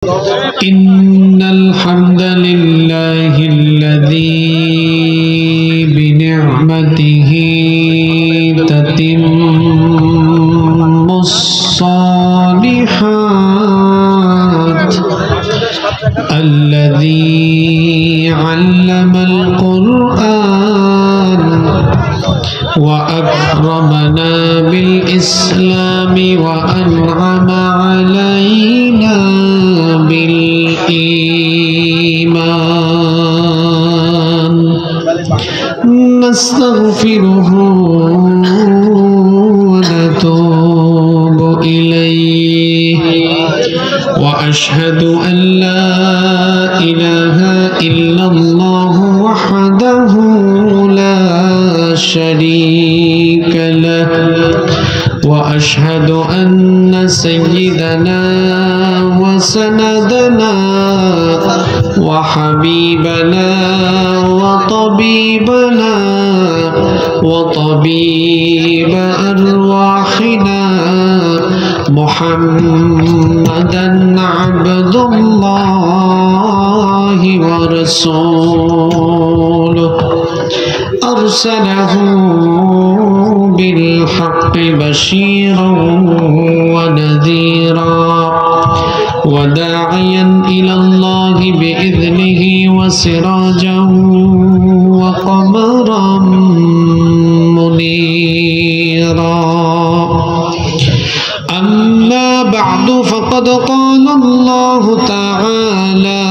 إن الحمد لله الذي بنعمته تتم الصالحات الذي علم القرآن وأكرمنا بالإسلام وأنعم علينا بالإيمان نستغفره ونتوب إليه وأشهد أن لا إله إلا الله وحده لا شريك له وأشهد أن سيدنا وسندنا وحبيبنا وطبيبنا وطبيب أرواحنا محمدا عبد الله ورسوله أرسله بالحق بشيرا ونذيرا وداعيا إلى الله بإذنه وسراجا وقمرا منيرا أما بعد فقد قال الله تعالى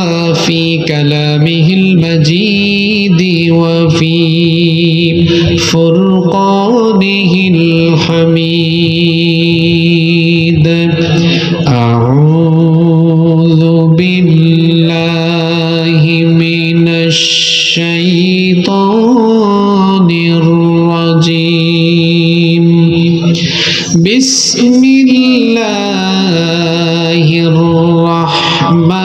في كلامه المجيد وفي فرقانه الحميد أعوذ بالله من الشيطان الرجيم بسم الله الرحمن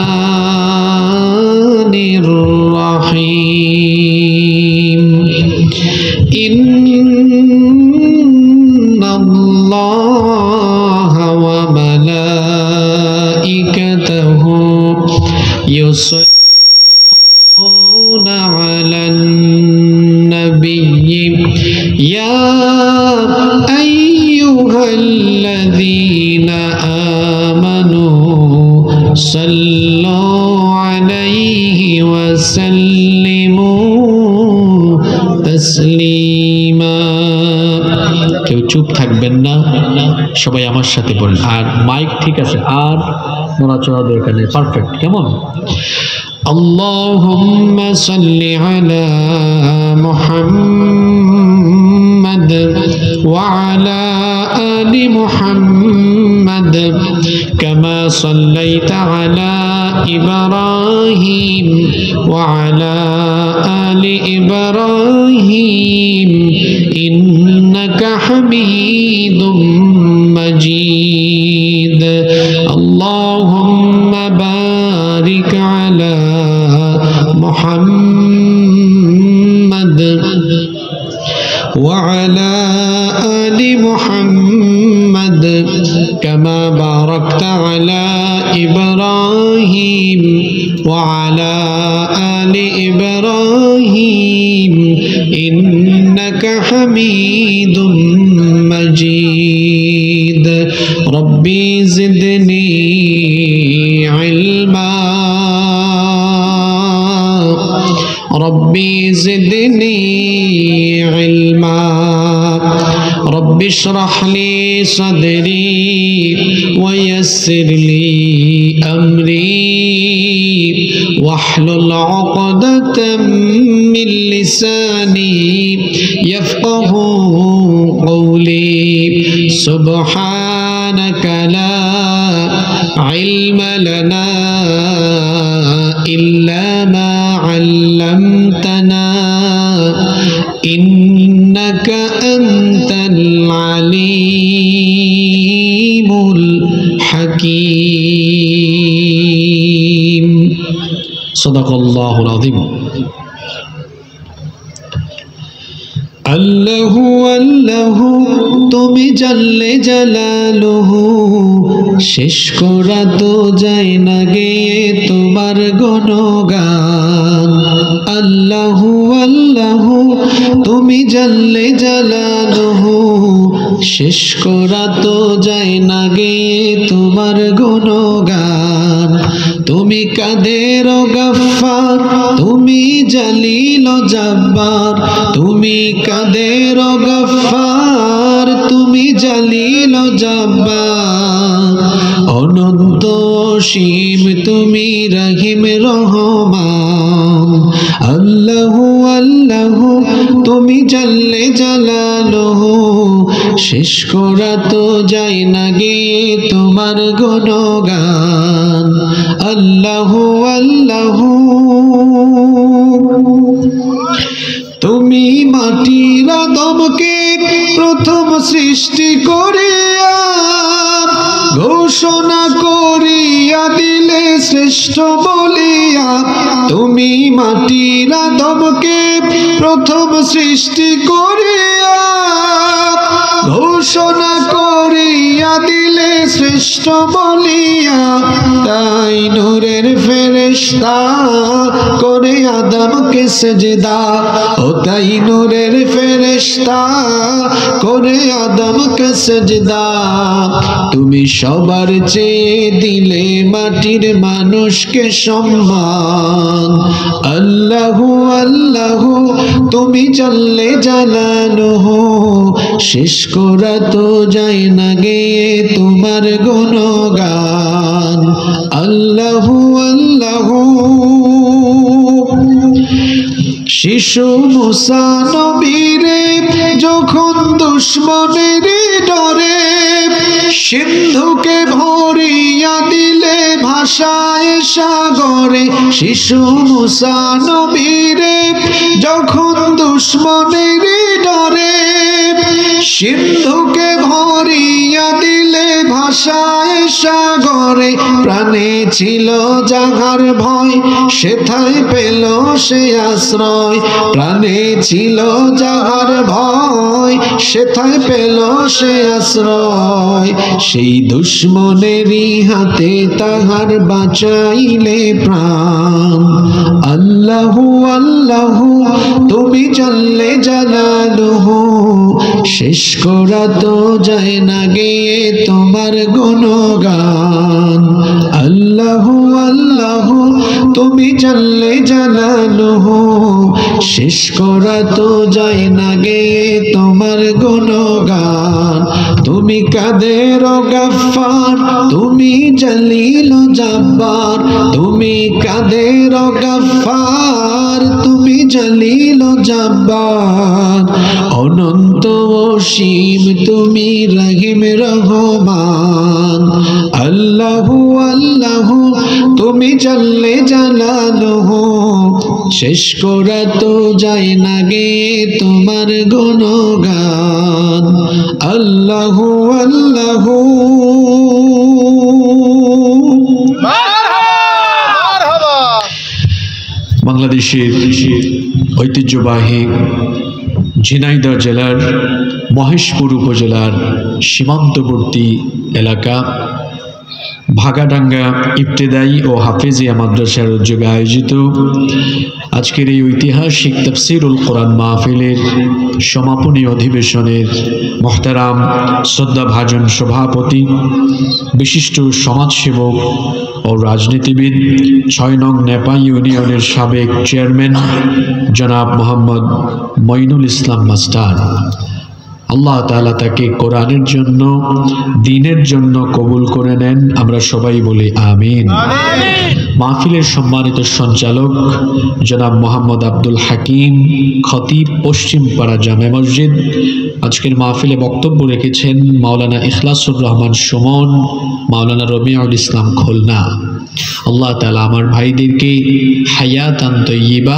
الرحيم إن الله وملائكته يصلون على النبي يا أيها الذين آمنوا صلوا عليه وسلموا تسليما কেউ চুপ থাকবেন না, সবাই আমার সাথে বলেন। আর মাইক ঠিক আছে, আর নড়াচড়া দরকার নেই, পারফেক্ট। কেমন? আল্লাহুম্মা সাল্লি আলা মুহাম্মাদ ওয়া আলা আলি মুহাম্মাদ কামা সাল্লাইতা আলা ইব্রাহিম ওয়া আলা আলি ইব্রাহিম ইন্নাকা হামিদুম মাজিদ। আল্লাহুম্মা বারিক আলা মুহাম্মাদ ওয়া আলা আলি মুহাম্মাদ কামা বারাকতা আলা ইব্রাহিম ওয়া আলা আলি ইব্রাহিম ইন্নাকা হামিদুম মাজিদ। রব্বি জিদনি ইলমা রব্বি জিদনি ইলমা রব্বি ইশরাহ লি সাদরি ওয়া ইয়াসসির লি আমরি واحلل عقدة من لساني يفقه قولي سبحانك لا علم لنا إلا ما علمتنا إنك أنت العليم الحكيم صدق الله العظيم আল্লাহু আল্লাহু তুমি জাল্লে জালালুহু শেষ করা তো যায় না গে তোমার গুণগান আল্লাহু আল্লাহু তুমি জাল্লে জালালুহু শেষ করা তো যায় না গে তোমার গুণগান তুমি কাদের গফফার তুমি জলিল জব্বার তুমি কাদের গফফার তুমি জলিল জব্বার অনন্ত সীম তুমি রহিম রহমান আল্লাহু আল্লাহু তুমি জাল্লে জালালুহু শেষ করা তো যায় না গে তোমার গুণগান আল্লাহু আল্লাহু তুমি মাটির আদমকে প্রথম সৃষ্টি করিয়া ঘোষণা করিয়া দিলে শ্রেষ্ঠ বলিয়া তুমি মাটির আদমকে প্রথম সৃষ্টি করিয়া ঘোষণা করিয়া দিলে শ্রেষ্ঠ বলিয়া তাই নূরের ফেরেশতা করে আদমকে সেজদা ও তাই নূরের ফেরেশতা করে আদমকে সেজদা তুমি সবার চেয়ে দিলে মাটির মানুষকে সম্মান আল্লাহু আল্লাহু তুমি জাল্লে জালালুহু শেষ করা তো যায় না গে তোমার গুণগান আল্লাহু আল্লাহু শিশু মুসা নবীরে যখন দুশমনের ডরে সিন্ধুকে ভরিয়া দিলে ভাষায় সাগরে শিশু মুসা নবীরে যখন দুশমনের ডরে সিন্ধুকে ভরিয়া দিলে ভাষায় সাগরে প্রাণে ছিল যাহার ভয় সেথায় পেল সে আশ্রয় প্রাণে ছিল যাহার ভয় সেথায় পেল সে আশ্রয় সেই দুশমনেরই হাতে তাহার বাঁচাইলে প্রাণ আল্লাহু আল্লাহু তুমি জাল্লে জালালুহু শেষ করা তো যায় না গে তোমার গুণগান আল্লাহু আল্লাহু তুমি জাল্লে জালালুহু শেষ করা তো যায় না গে তোমার গুণগান তুমি কাদের গফফার তুমি জলিল জব্বার তুমি কাদের গফফার তুমি জলিল জব্বার অনন্ত অসীম তুমি রহিম রহমান আল্লাহু আল্লাহু তুমি জাল্লে জালালুহু শেষ করা তো যায় না গে তোমার গুণগান আল্লাহু আল্লাহু বাংলাদেশের ঐতিহ্যবাহী ঝিনাইদহ জেলার মহেশপুর উপজেলার সীমান্তবর্তী এলাকা ভাগাডাঙ্গা ইবতেদায়ী ও হাফেজিয়া মাদ্রাসার উদ্যোগে আয়োজিত আজকের এই ঐতিহাসিক তাফসীরুল কোরআন মাহফিলের সমাপনী অধিবেশনের মুহতারাম শ্রদ্ধাভাজন সভাপতি বিশিষ্ট সমাজসেবক ও রাজনীতিবিদ ৬ নং নেপাই ইউনিয়নের সাবেক চেয়ারম্যান জনাব মোহাম্মদ মঈনুল ইসলাম মাস্টার আল্লাহ তাআলা তাকে কোরআনের জন্য দ্বীনের জন্য কবুল করে নেন আমরা সবাই বলি আমিন মাহফিলের সম্মানিত সঞ্চালক জনাব মোহাম্মদ আব্দুল হাকিম খতিব পশ্চিমপাড়া জামে মসজিদ আজকের মাহফিলে বক্তব্য রেখেছেন মাওলানা ইখলাসুর রহমান সুমন মাওলানা রবিউল ইসলাম খুলনা আল্লাহ তাআলা আমার ভাইদেরকে হায়াতান তাইয়্যিবা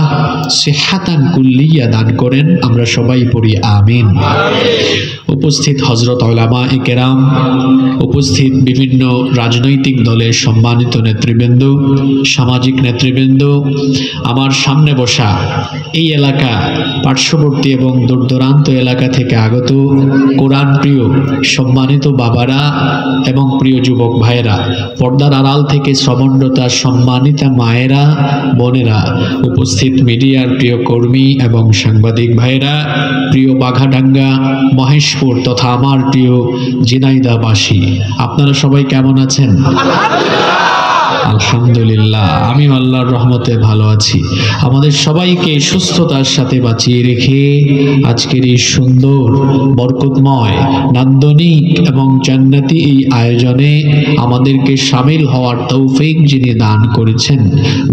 সিহহাতান কুল্লিয়া দান করেন। আমরা সবাই পড়ি আমিন। উপস্থিত হযরত উলামায়ে কেরাম, উপস্থিত বিভিন্ন রাজনৈতিক দলের সম্মানিত নেতৃবৃন্দ, সামাজিক নেতৃবৃন্দ, আমার সামনে বসা এই এলাকা, পার্শ্ববর্তী এবং দূরদূরান্ত এলাকা থেকে আগত কোরআন প্রিয় সম্মানিত বাবারা এবং প্রিয় যুবক ভাইয়েরা, পর্দার আড়াল থেকে শ্রবণরতা সম্মানিতা মায়েরা, বোনেরা, উপস্থিত মিডিয়ার প্রিয় কর্মী এবং সাংবাদিক ভাইয়েরা, প্রিয় বাঘাডাঙ্গা, মহেশপুর তথা আমার প্রিয় ঝিনাইদহবাসী, আপনারা সবাই কেমন আছেন? আলহামদুলিল্লাহ, আমি আল্লাহর রহমতে ভালো আছি। আমাদের সবাইকে সুস্থতার সাথে বাঁচিয়ে রেখে আজকের এই সুন্দর, বরকতময়, নান্দনিক এবং জান্নাতি এই আয়োজনে আমাদেরকে শামিল হওয়ার তৌফিক যিনি দান করেছেন,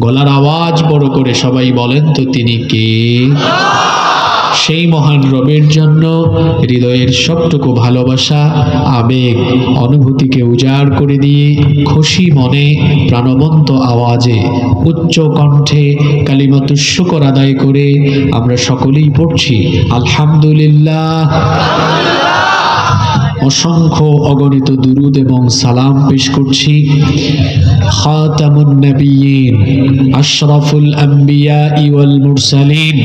গলার আওয়াজ বড় করে সবাই বলেন তো তিনি কে? সেই মহান রবের জন্য হৃদয়ের সবটুকু ভালোবাসা, আবেগ, অনুভূতিকে উজাড় করে দিয়ে খুশি মনে প্রাণবন্ত আওয়াজে উচ্চ কণ্ঠে কালিমাতুশ শুকর আদায় করে আমরা সকলেই পড়ছি আলহামদুলিল্লাহ। অসংখ্য অগণিত দুরুদ এবং সালাম পেশ করছি খাতামুন নবিয়্যিন, আশরাফুল আম্বিয়া ওয়াল মুরসালিন,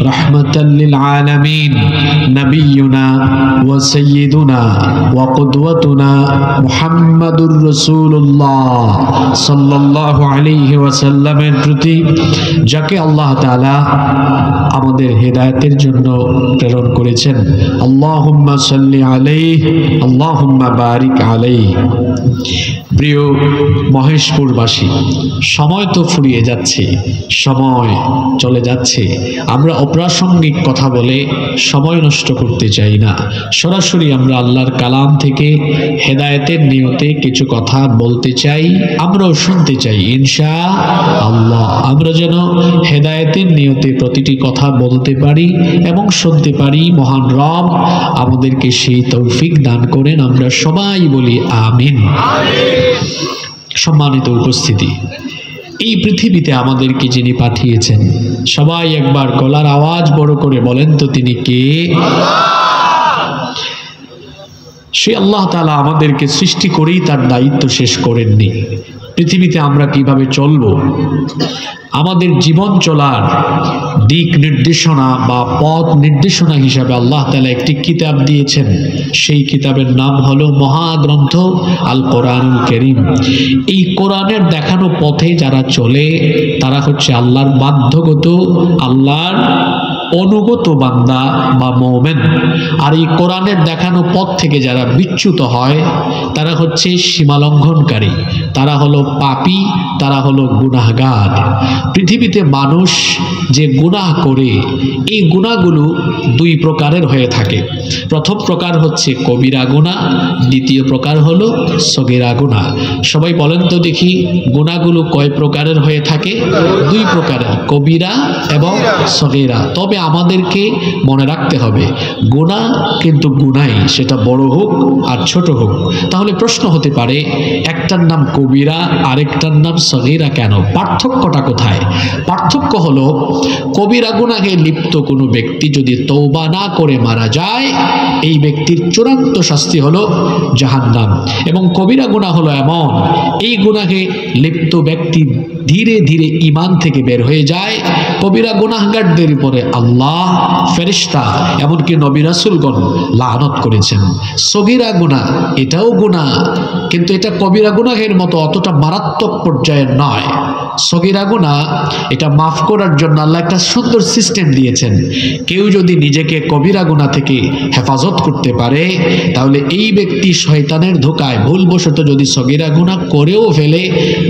রাহমাতাল লিল আলামিন, নবিয়ুনা ওয়া সাইয়্যিদুনা ওয়া কুদওয়াতুনা মুহাম্মাদুর রাসূলুল্লাহ সাল্লাল্লাহু আলাইহি ওয়াসাল্লামের প্রতি, যাকে আল্লাহ তাআলা আমাদের হেদায়েতের জন্য প্রেরণ করেছেন। আল্লাহুম্মা সাল্লি আলাইহি আল্লাহুম্মা বারিক আলাইহি। প্রিয় মহেশপুরবাসী, সময় তো ফুরিয়ে যাচ্ছে, সময় চলে যাচ্ছে। আমরা অপ্রাসঙ্গিক কথা বলে সময় নষ্ট করতে চাই না। সরাসরি আমরা আল্লাহর কালাম থেকে হেদায়েতের নিয়তে কিছু কথা বলতে চাই, আমরাও শুনতে চাই ইনশাআল্লাহ। আমরা যেন হেদায়েতের নিয়তে প্রতিটি কথা বলতে পারি এবং শুনতে পারি। মহান রব আমাদেরকে সেই তৌফিক দান করেন। আমরা সবাই বলি আমিন। সম্মানিত উপস্থিতি, এই পৃথিবীতে আমাদেরকে যিনি পাঠিয়েছেন, সবাই একবার গলার আওয়াজ বড় করে বলেন তো তিনি কে? সে আল্লাহ তাআলা আমাদেরকে সৃষ্টি করেই তার দায়িত্ব শেষ করেননি। পৃথিবীতে আমরা কিভাবে চলব, আমাদের জীবন চলার দিক নির্দেশনা বা পথ নির্দেশনা হিসাবে আল্লাহ তাআলা একটি কিতাব দিয়েছেন। সেই কিতাবের নাম হলো মহাগ্রন্থ আল কোরআনুল কারীম। এই কোরআনের দেখানো পথে যারা চলে তারা হচ্ছে আল্লাহর বাধ্যগত, আল্লাহর অনুগত বান্দা বা মুমিন। আর এই কোরআনের দেখানো পথ থেকে যারা বিচ্যুত হয় তারা হচ্ছে সীমালঙ্ঘনকারী, তারা হলো পাপী, তারা হলো গুনাহগার। পৃথিবীতে মানুষ যে গুনাহ করে, এই গুনাহগুলো দুই প্রকারের হয়ে থাকে। প্রথম প্রকার হচ্ছে কবিরা গুনাহ, দ্বিতীয় প্রকার হলো সগীরা গুনাহ। সবাই বলেন তো দেখি, গুনাহগুলো কয় প্রকারের হয়ে থাকে? দুই প্রকারের, কবিরা এবং সগীরা। তবে আমাদেরকে মনে রাখতে হবে, গুনাহ কিন্তু গুনাহই, সেটা বড় হোক আর ছোট হোক। তাহলে প্রশ্ন হতে পারে, একটার নাম কবিরা আরেকটার নাম সগীরা কেন? পার্থক্যটা কোথায়? পার্থক্য হলো, কবিরা গুনাহে লিপ্ত কোনো ব্যক্তি যদি তওবা না করে মারা যায়, এই ব্যক্তির চূড়ান্ত শাস্তি হলো জাহান্নাম। এবং কবিরা গুনাহ হলো এমন, এই গুনাহে লিপ্ত ব্যক্তি ধীরে ধীরে ঈমান থেকে বের হয়ে যায়। কবিরা গুনাহগারদের উপরে আল্লাহ, ফেরেশতা, এমনকি নবী রাসূলগণ লানত করেছেন। সগীরা গুনাহ এটাও গুনাহ, কিন্তু এটা কবিরা গুনাহের মতো অতটা মারাত্মক পর্যায়ের নয়। সগীরা গুনাহ এটা মাফ করার জন্য আল্লাহ একটা সুন্দর সিস্টেম দিয়েছেন। কেউ যদি নিজেকে কবিরা গুনাহ থেকে হেফাজত করতে পারে, তাহলে এই ব্যক্তি শয়তানের ধোকায় ভুলবশত যদি সগীরা গুনাহ করেও ফেলে,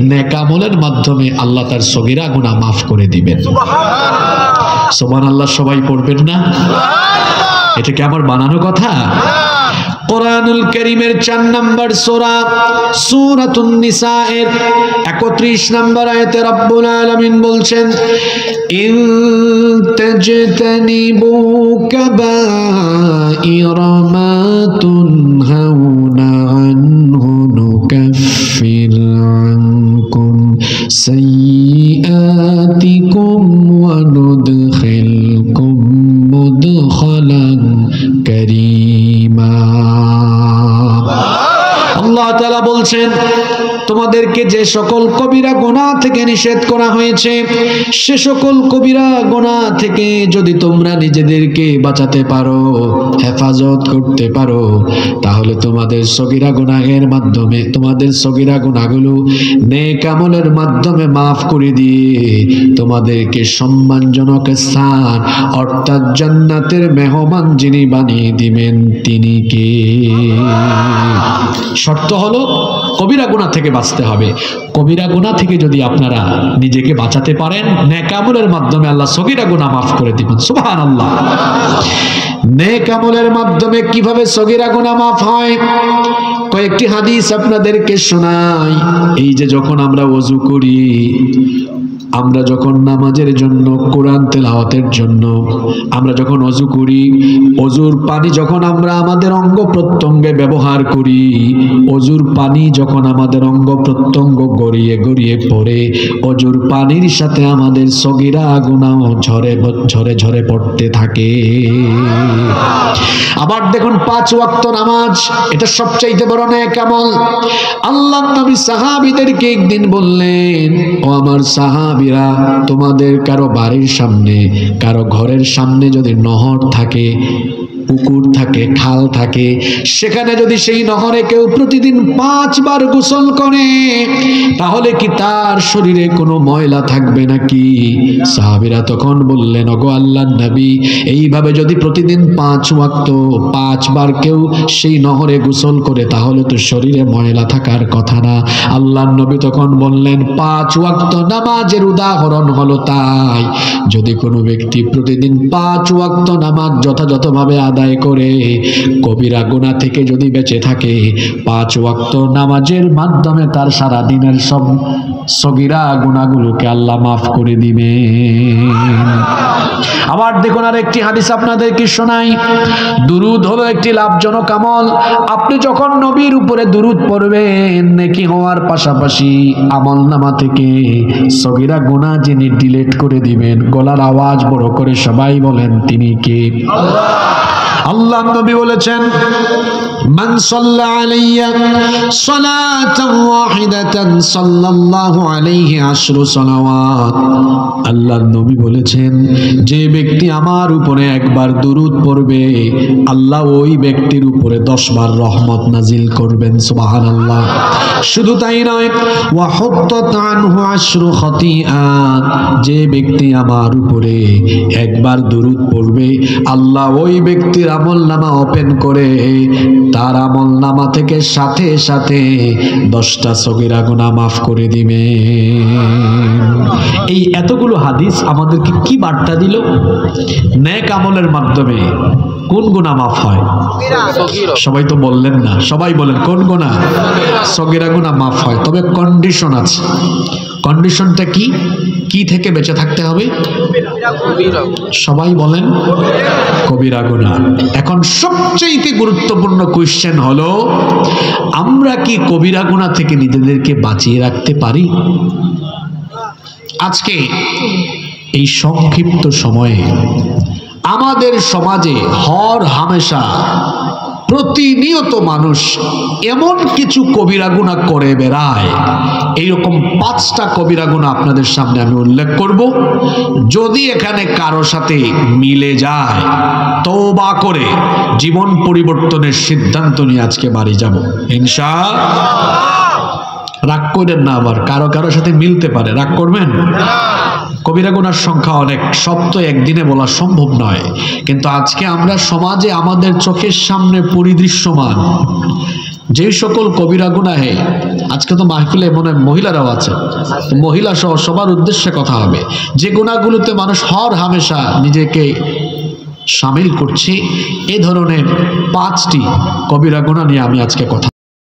নেক আমলের মাধ্যমে আল্লাহ তার সগীরা গুনাহ মাফ করে দিবেন। সুবহানাল্লাহ, সবাই পড়বেন না? এটা কি আমার বানানো কথা? কোরআনুল কারীমের 4 নম্বর সূরা সূরাতুন নিসা এর 31 নম্বর আয়াতে রব্বুল আলামিন বলছেন, ইন তাজতানিবু কাবাইরা মা তুনহাউনা আনহু নুকাফির আনকুম সাইয়্যাতিকুম ওয়া নুদখিলকুম মুদখালান কারীমা। আল্লাহ তাআলা বলছেন, তোমাদেরকে যে সকল কবিরা গুনাহ থেকে নিষেধ করা হয়েছে, সে সকল কবিরা গুনাহ থেকে যদি তোমরা নিজেদেরকে বাঁচাতে পারো, হেফাজত করতে পারো, তাহলে তোমাদের সগীরা গুনাহের মাধ্যমে, তোমাদের সগীরা গুনাহগুলো নেক আমলের মাধ্যমে মাফ করে দিয়ে তোমাদেরকে সম্মানজনক স্থান অর্থাৎ জান্নাতের মেহমান যিনি বানিয়ে দিবেন তিনি কে? শর্ত হলো কবিরা গুনাহ থেকে বাঁচতে হবে। কবিরা গুনাহ থেকে যদি আপনারা নিজেকে বাঁচাতে পারেন, নেক আমলের মাধ্যমে আল্লাহ সগীরা গুনাহ মাফ করে দিবেন। সুবহানাল্লাহ। নেক আমলের মাধ্যমে কিভাবে সগীরা গুনাহ মাফ হয়? কয়েকটি হাদিস আপনাদেরকে শোনাই। এই যে যখন আমরা ওযু করি, আমরা যখন নামাজের জন্য, কোরআন তেলাওয়াতের জন্য আমরা যখন ওযু করি, ওযুর পানি যখন আমরা আমাদের অঙ্গ প্রত্যঙ্গে ব্যবহার করি, ওযুর পানি যখন আমাদের অঙ্গ প্রত্যঙ্গ গড়িয়ে গড়িয়ে পড়ে, ওযুর পানির সাথে আমাদের সগীরা গুনাহ ঝরে ঝরে ঝরে পড়তে থাকে। আবার দেখুন 5 ওয়াক্ত নামাজ, এটা সবচাইতে বড় নেক আমল। আল্লাহর নবী সাহাবীদেরকে একদিন বললেন, ও আমার সাহাবীরা, তোমাদের কারো বাড়ির সামনে, কারো ঘরের সামনে যদি নহর থাকে, পুকুর থাকে, খাল থাকে, সেখানে যদি সেই নহরে কেউ প্রতিদিন 5 বার গোসল করে, তাহলে কি তার শরীরে কোনো ময়লা থাকবে নাকি? সাহাবীরা তখন বললেন, ওগো আল্লাহর নবী, এইভাবে যদি প্রতিদিন 5 ওয়াক্ত 5 বার কেউ সেই নহরে গোসল করে, তাহলে তো শরীরে ময়লা থাকার কথা না। আল্লাহর নবী তখন বললেন, 5 ওয়াক্ত নামাজের উদাহরণ হলো তাই। যদি কোনো ব্যক্তি প্রতিদিন 5 ওয়াক্ত নামাজ যথাযথভাবে আদায় করে কবিরা গুনাহ থেকে যদি বেঁচে থাকে, 5 ওয়াক্ত নামাজের মাধ্যমে তার সারা দিনের সব সগীরা গুনাহগুলোকে আল্লাহ মাফ করে দিবেন। আবার দেখুন আরেকটি হাদিস আপনাদেরকে শোনাই। দুরুদ হলো একটি লাভজনক আমল। আপনি যখন নবীর উপরে দুরুদ পড়বেন, নেকি হওয়ার পাশাপাশি আমলনামা থেকে সগীরা গুনাহ যিনি ডিলিট করে দিবেন, গলার আওয়াজ বড় করে সবাই বলেন তিনি কে? আল্লাহ নবী বলেছেন, মান সাল্লা আলাইয়া সালাতান ওয়াহিদাতান সাল্লাল্লাহু আলাইহি 10 সালাওয়াত। আল্লাহ নবী বলেছেন, যে ব্যক্তি আমার উপরে একবার দুরূদ পড়বে, আল্লাহ ওই ব্যক্তির উপরে 10 বার রহমত নাজিল করবেন। সুবহানাল্লাহ। শুধু তাই নয়, ওয়া হুত্তাত আনহু 10 খতিআত। যে ব্যক্তি আমার উপরে একবার দুরূদ পড়বে, আল্লাহ ওই ব্যক্তির আমলনামা ওপেন করে তার আমলনামা থেকে সাথে সাথে 10টা সগীরা গুনাহ মাফ করে দিবে। এই এতগুলো হাদিস আমাদেরকে কি বার্তা দিল? নেক আমলের মাধ্যমে কোন গুনাহ মাফ হয়? সবাই তো বললেন না, সবাই বলেন কোন গুনাহ? সগীরা গুনাহ মাফ হয়, তবে কন্ডিশন আছে। কন্ডিশনটা কি? কি থেকে বেঁচে থাকতে হবে? সবাই বলেন কবিরা গুনাহ। এখন সবচেয়ে গুরুত্বপূর্ণ কোয়েশ্চেন হলো, আমরা কি কবিরা গুনাহ থেকে নিজেদেরকে বাঁচিয়ে রাখতে পারি? আজকে এই সংক্ষিপ্ত সময়ে আমাদের সমাজে হর হামেশা প্রতিনিয়ত মানুষ এমন কিছু কবিরা গুনাহ করে বেড়ায়। এইরকম 5টা কবিরা গুনাহ আপনাদের সামনে আমি উল্লেখ করব। যদি এখানে কারো সাথে মিলে যায়, তওবা করে জীবন পরিবর্তনের সিদ্ধান্ত নিয়ে আজকে বাড়ি যাব ইনশাআল্লাহ। রাগ করেন না, আবার কারো কারো সাথে মিলতে পারে, রাগ করবেন? কবিরা গুনার সংখ্যা অনেক, সব তো একদিনে বলা সম্ভব নয়, কিন্তু আজকে আমরা সমাজে আমাদের চোখের সামনে পরিদৃশ্যমান যে সকল কবিরা গুনাহে, আজকে তো মাহফিলে মনে মহিলারাও আছে, মহিলা সহ সবার উদ্দেশ্যে কথা হবে, যে গুনাহগুলোতে মানুষ হর হামেশা নিজেকে শামিল করছে, এ ধরনের 5টি কবিরা গুনাহ নিয়ে আমি আজকে কথা